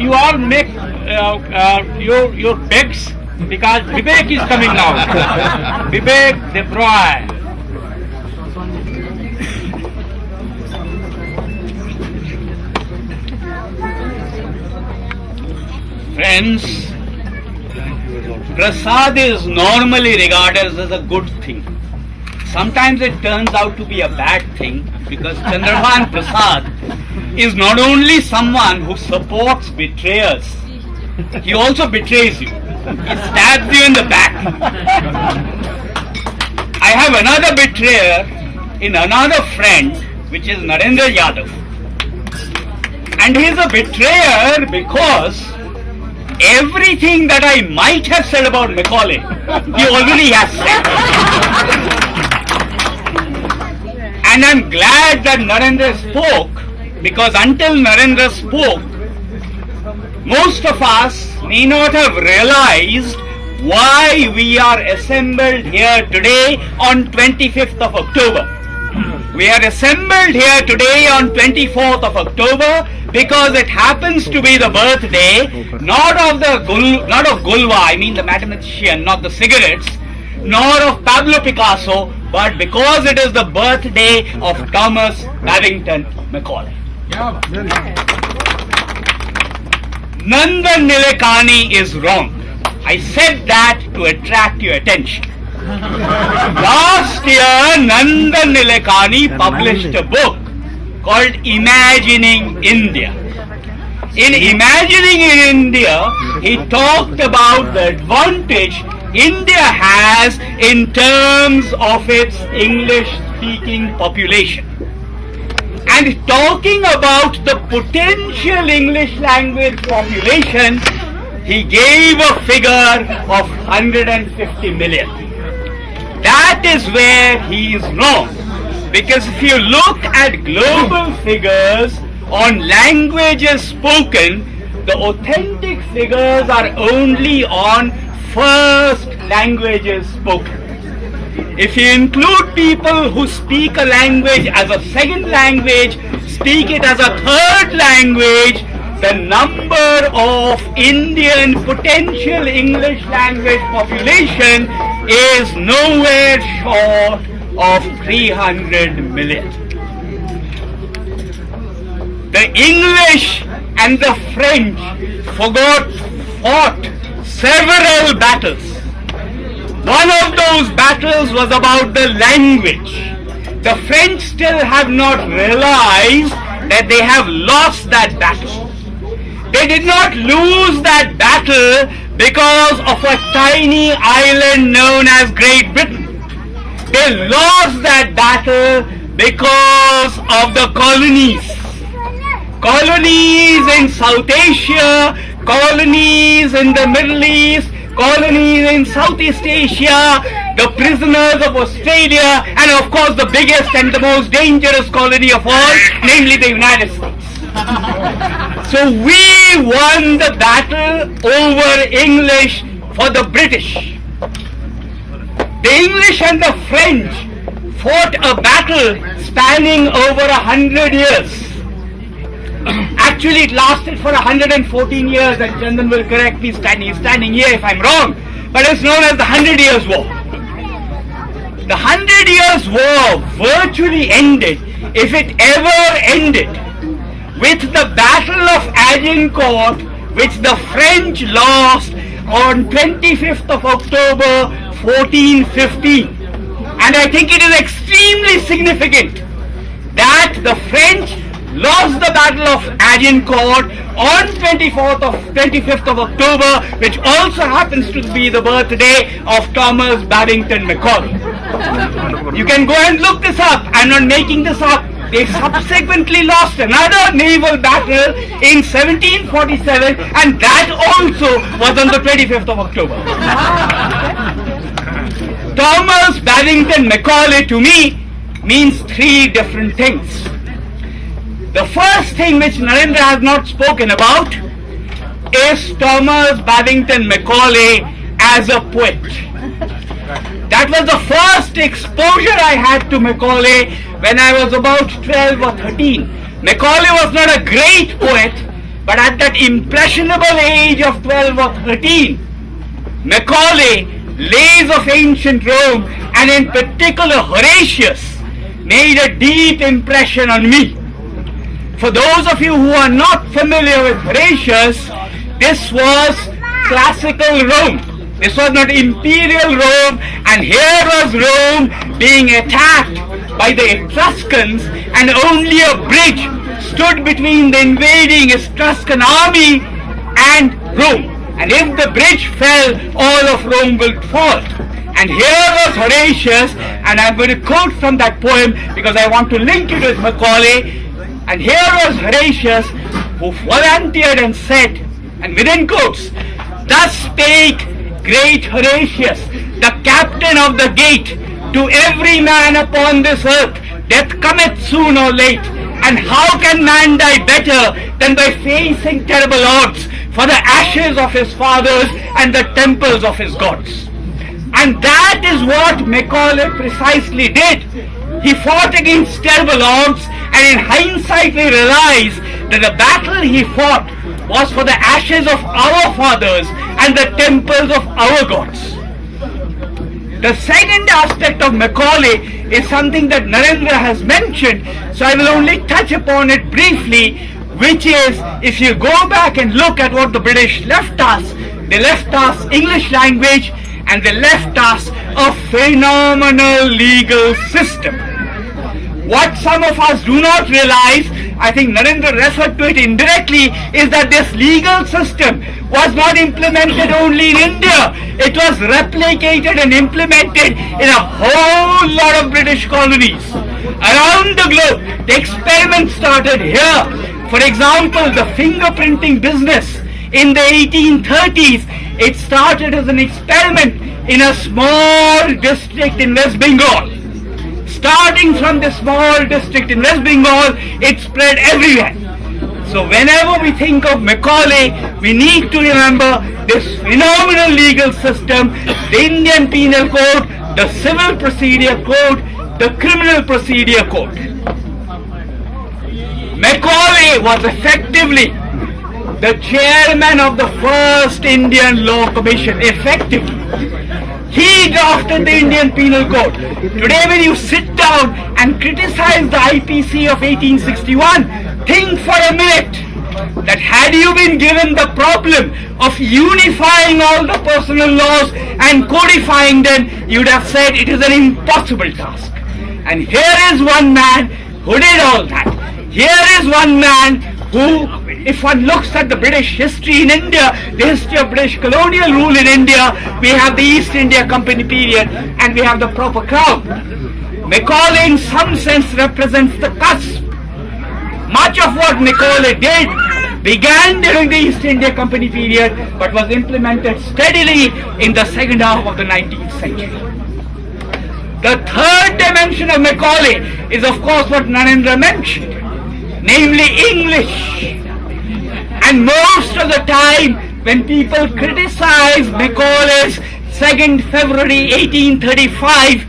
you all make your bets because Bibek is coming now. Bibek the Broy. Friends, Prasad is normally regarded as a good thing. Sometimes it turns out to be a bad thing because Chandra Bhan Prasad is not only someone who supports betrayers, he also betrays you. He stabs you in the back. I have another betrayer in another friend, which is Narendra Yadav. And he is a betrayer because everything that I might have said about Macaulay, he already has said. And I'm glad that Narendra spoke, because until Narendra spoke, most of us may not have realized why we are assembled here today on 25th of October. We are assembled here today on 24th of October because it happens to be the birthday not of Gulwa, I mean the mathematician, not the cigarettes, nor of Pablo Picasso, but because it is the birthday of Thomas Babington Macaulay. Nandan Nilekani is wrong. I said that to attract your attention. Last year, Nandan Nilekani published a book called Imagining India. In Imagining India, he talked about the advantage India has in terms of its English-speaking population. And talking about the potential English language population, he gave a figure of 150 million. That is where he is wrong. Because if you look at global figures on languages spoken, the authentic figures are only on first languages spoken. If you include people who speak a language as a second language, speak it as a third language, the number of Indian potential English language population is nowhere short of 300 million. The English and the French fought several battles. One of those battles was about the language. The French still have not realized that they have lost that battle. They did not lose that battle because of a tiny island known as Great Britain. They lost that battle because of the colonies. Colonies in South Asia, colonies in the Middle East, colonies in Southeast Asia, the prisoners of Australia, and of course the biggest and the most dangerous colony of all, namely the United States. So we won the battle over English for the British. The English and the French fought a battle spanning over 100 years. Actually, it lasted for 114 years, and Chandan will correct me, he's standing here if I'm wrong, but it's known as the 100 Years' War. The 100 Years' War virtually ended, if it ever ended, with the Battle of Agincourt, which the French lost on 25th of October 1415. And I think it is extremely significant that the French lost the Battle of Agincourt on 25th of October, which also happens to be the birthday of Thomas Babington Macaulay. You can go and look this up. I'm not making this up. They subsequently lost another naval battle in 1747, and that also was on the 25th of October. Thomas Babington Macaulay to me means three different things. The first thing which Narendra has not spoken about is Thomas Babington Macaulay as a poet. That was the first exposure I had to Macaulay when I was about 12 or 13. Macaulay was not a great poet, But at that impressionable age of 12 or 13, Macaulay lays of ancient Rome, and in particular Horatius, made a deep impression on me. For those of you who are not familiar with Horatius, this was classical Rome. This was not imperial Rome, and here was Rome being attacked by the Etruscans, and only a bridge stood between the invading Etruscan army and Rome. And if the bridge fell, all of Rome will fall. And here was Horatius, and I'm going to quote from that poem because I want to link it with Macaulay. And here was Horatius, who volunteered and said, and within quotes, "Thus spake great Horatius, the captain of the gate, to every man upon this earth, death cometh soon or late, and how can man die better than by facing terrible odds for the ashes of his fathers and the temples of his gods?" And that is what Macaulay precisely did. He fought against terrible odds, and in hindsight we realize that the battle he fought was for the ashes of our fathers and the temples of our gods. The second aspect of Macaulay is something that Narendra has mentioned, so I will only touch upon it briefly, which is, if you go back and look at what the British left us, they left us English language, and they left us a phenomenal legal system. What some of us do not realize, I think Narendra referred to it indirectly, is that this legal system was not implemented only in India. It was replicated and implemented in a whole lot of British colonies around the globe. The experiment started here. For example, the fingerprinting business in the 1830s, it started as an experiment in a small district in West Bengal. Starting from this small district in West Bengal, it spread everywhere. So whenever we think of Macaulay, we need to remember this phenomenal legal system, the Indian Penal Code, the Civil Procedure Code, the Criminal Procedure Code. Macaulay was effectively the chairman of the first Indian Law Commission, effectively. He drafted the Indian Penal Code. Today when you sit down and criticize the IPC of 1861, think for a minute that had you been given the problem of unifying all the personal laws and codifying them, you'd have said it is an impossible task. And here is one man who did all that. Here is one man who, if one looks at the British history in India, the history of British colonial rule in India, we have the East India Company period and we have the proper crown. Macaulay in some sense represents the cusp. Much of what Macaulay did began during the East India Company period but was implemented steadily in the second half of the 19th century. The third dimension of Macaulay is of course what Narendra mentioned, namely English. And most of the time when people criticize Macaulay's 2nd February 1835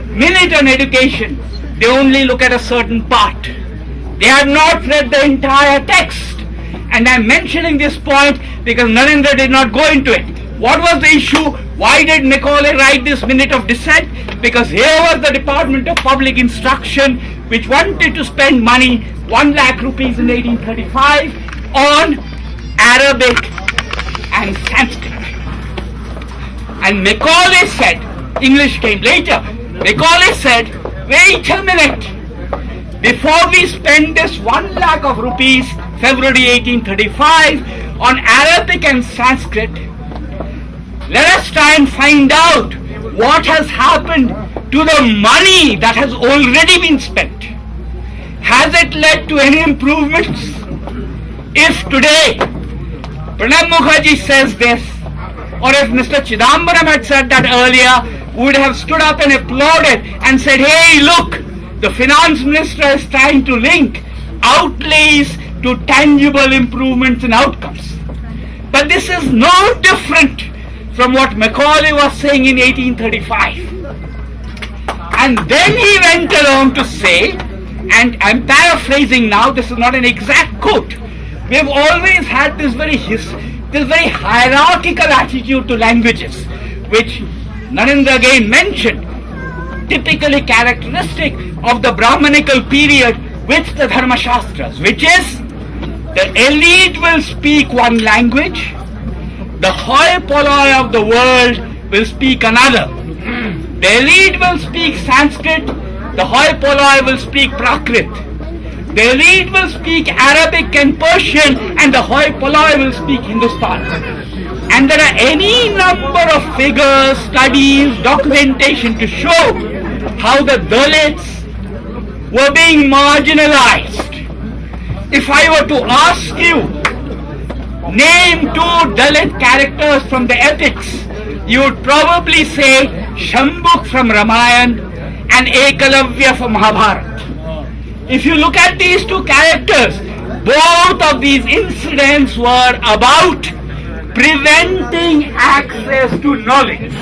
minute on education, they only look at a certain part. They have not read the entire text. And I'm mentioning this point because Narendra did not go into it. What was the issue? Why did Macaulay write this minute of dissent? Because here was the Department of Public Instruction which wanted to spend money, 1 lakh rupees in 1835 on Arabic and Sanskrit. And Macaulay said, English came later, Macaulay said, wait a minute, before we spend this 1 lakh of rupees, February 1835, on Arabic and Sanskrit, let us try and find out what has happened to the money that has already been spent. Has it led to any improvements? If today Pranab Mukherjee says this, or if Mr. Chidambaram had said that earlier, we would have stood up and applauded and said, hey, look, the finance minister is trying to link outlays to tangible improvements and outcomes. But this is no different from what Macaulay was saying in 1835. And then he went along to say, and I'm paraphrasing now, this is not an exact quote, We've always had this very hierarchical attitude to languages, which Narendra again mentioned, typically characteristic of the Brahmanical period with the Dharma Shastras, which is the elite will speak one language, the hoi polloi of the world will speak another. The elite will speak Sanskrit, the hoi polloi will speak Prakrit. The elite will speak Arabic and Persian, and the hoi polloi will speak Hindustani. And there are any number of figures, studies, documentation to show how the Dalits were being marginalized. If I were to ask you, name two Dalit characters from the epics, you would probably say Shambhuk from Ramayana and Ekalavya from Mahabharata. If you look at these two characters, both of these incidents were about preventing access to knowledge.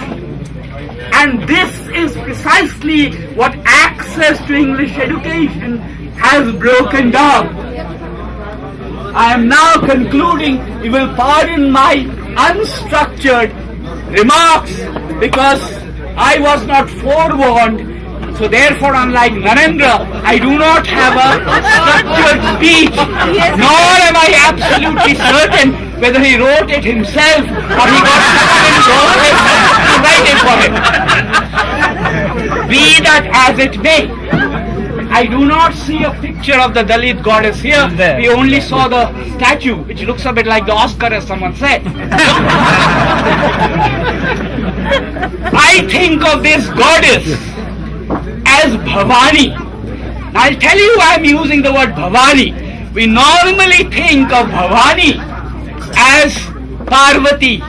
And this is precisely what access to English education has broken down. I am now concluding. You will pardon my unstructured remarks because I was not forewarned. So therefore, unlike Narendra, I do not have a structured speech, nor am I absolutely certain whether he wrote it himself or he got someone in to write it for him. Be that as it may, I do not see a picture of the Dalit goddess here. We only saw the statue, which looks a bit like the Oscar, as someone said. I think of this goddess as Bhavani. Now I'll tell you why I'm using the word Bhavani. We normally think of Bhavani as Parvati,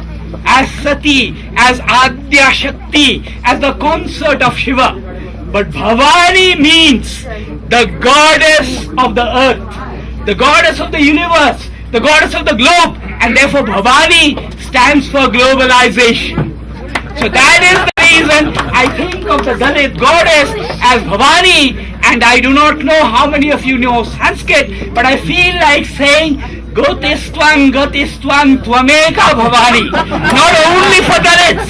as Sati, as Adya Shakti, as the consort of Shiva. But Bhavani means the goddess of the earth, the goddess of the universe, the goddess of the globe, and therefore Bhavani stands for globalization. So that is the reason I think of the Dalit goddess as Bhavani, and I do not know how many of you know Sanskrit, but I feel like saying Gotistwang Tvameka Bhavani, not only for Dalits,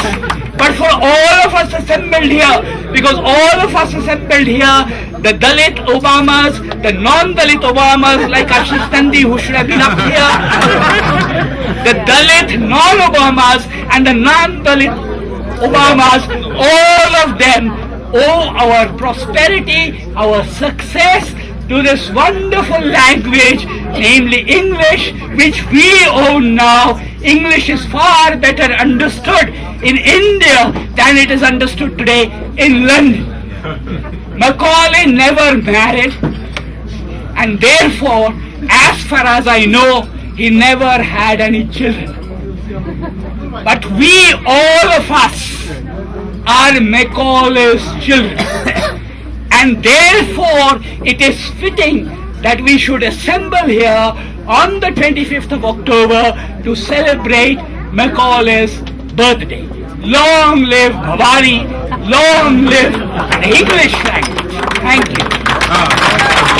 but for all of us assembled here, because all of us assembled here, the Dalit Obamas, the non-Dalit Obamas like Ashish Nandi who should have been up here, the Dalit non-Obamas and the non-Dalit Obamas, all of them owe our prosperity, our success to this wonderful language, namely English, which we own now. English is far better understood in India than it is understood today in London. Macaulay never married, and therefore, as far as I know, he never had any children. But we, all of us, are Macaulay's children. And therefore, it is fitting that we should assemble here on the 25th of October to celebrate Macaulay's birthday. Long live Bhavani, long live the English language. Thank you.